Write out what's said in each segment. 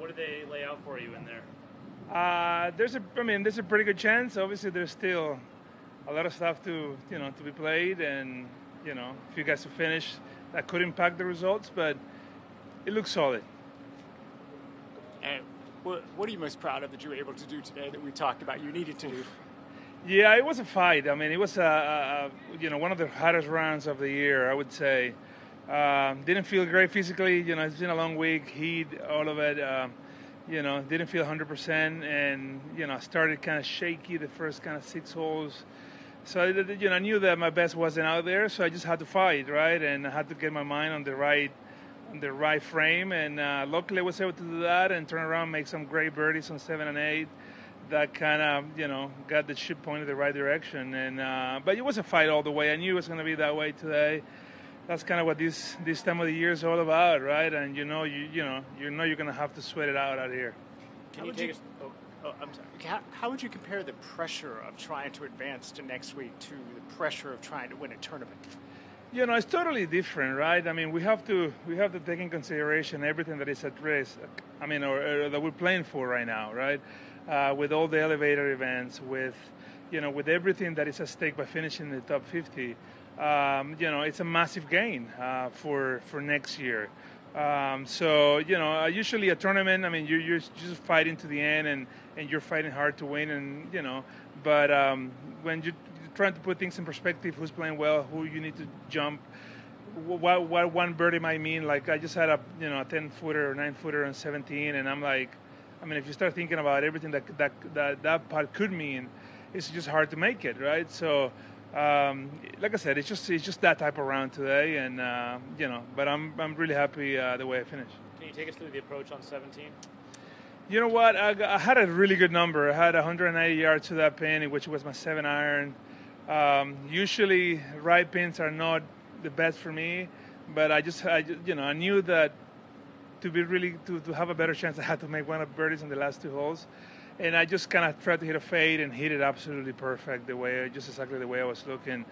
What did they lay out for you in there? There's a pretty good chance. Obviously, there's still a lot of stuff to be played, and a few guys to finish that could impact the results, but it looks solid. And what are you most proud of that you were able to do today that we talked about you needed to do? Yeah, it was a fight. I mean, it was one of the hottest rounds of the year, I would say. Didn't feel great physically. It's been a long week, heat, all of it. Didn't feel 100%, and I started kind of shaky the first kind of 6 holes. So I knew that my best wasn't out there, so I just had to fight, right? And I had to get my mind on the right frame, and luckily I was able to do that and turn around, make some great birdies on 7 and 8. That kind of got the ship pointed the right direction. And but it was a fight all the way. I knew it was going to be that way today. That's kind of what this time of the year is all about, right? And you're going to have to sweat it out here. Can you take us? I'm sorry. How would you compare the pressure of trying to advance to next week to the pressure of trying to win a tournament? It's totally different, right? I mean, we have to take in consideration everything that is at risk. I mean, or that we're playing for right now, right? With all the elevator events, with everything that is at stake by finishing in the top 50. It's a massive gain for next year. So usually a tournament, I mean, you're just fighting to the end, and you're fighting hard to win, and but when you're trying to put things in perspective, who's playing well, who you need to jump, what one birdie might mean. Like I just had a 10-footer or 9-footer on 17, and I'm like, I mean, if you start thinking about everything that part could mean, it's just hard to make it, right? So. Like I said, it's just that type of round today, and but I'm really happy the way I finished. Can you take us through the approach on 17? You know what? I had a really good number. I had 190 yards to that pin, which was my 7-iron. Usually, right pins are not the best for me, but I knew that to have a better chance, I had to make one of birdies on the last 2 holes. And I just kind of tried to hit a fade and hit it absolutely perfect, just exactly the way I was looking.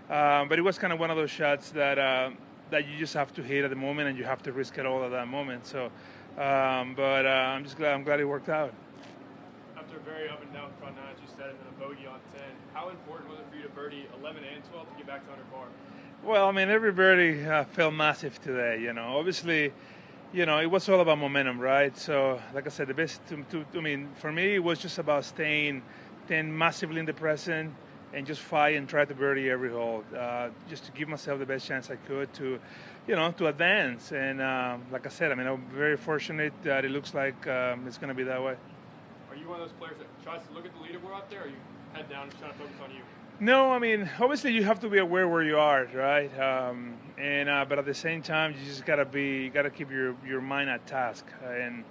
But it was kind of one of those shots that you just have to hit at the moment, and you have to risk it all at that moment. So, I'm glad it worked out. After a very up and down front nine, as you said, and then a bogey on 10, how important was it for you to birdie 11 and 12 to get back to under par? Well, I mean, every birdie felt massive today. Obviously. It was all about momentum, right? So, like I said, the best for me, it was just about staying massively in the present and just fight and try to birdie every hole, just to give myself the best chance I could to advance. And like I said, I mean, I'm very fortunate that it looks like it's going to be that way. Are you one of those players that tries to look at the leaderboard out there, or are you head down and trying to focus on you? No, I mean, obviously you have to be aware where you are, right? But at the same time, you just gotta keep your mind at task, and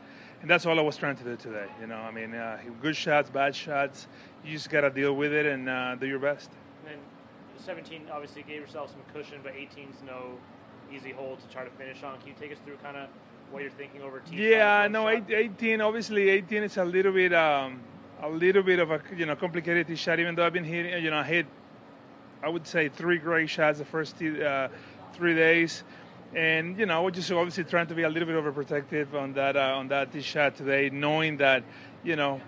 that's all I was trying to do today. I mean, good shots, bad shots, you just gotta deal with it and do your best. And then 17 obviously gave yourself some cushion, but 18's no easy hole to try to finish on. Can you take us through kind of what you're thinking over tee? Yeah, no, 18. Obviously, 18 is a little bit of a complicated tee shot. Even though I've been hitting, I hit, I would say 3 great shots the first 3 days, and we're just obviously trying to be a little bit overprotective on that tee shot today, knowing that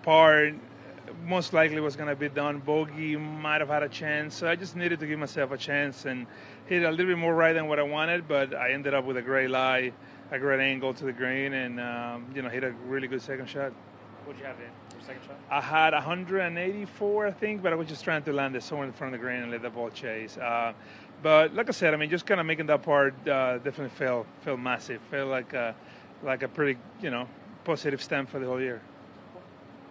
par most likely was going to be done. Bogey might have had a chance, so I just needed to give myself a chance and hit a little bit more right than what I wanted, but I ended up with a great lie, a great angle to the green, and hit a really good second shot. What'd you have in your second shot? I had 184, I think, but I was just trying to land it somewhere in front of the green and let the ball chase. But like I said, I mean, just kind of making that part definitely felt massive. Felt like a pretty, positive stamp for the whole year.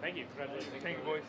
Thank you. Congratulations. Thank you, boys.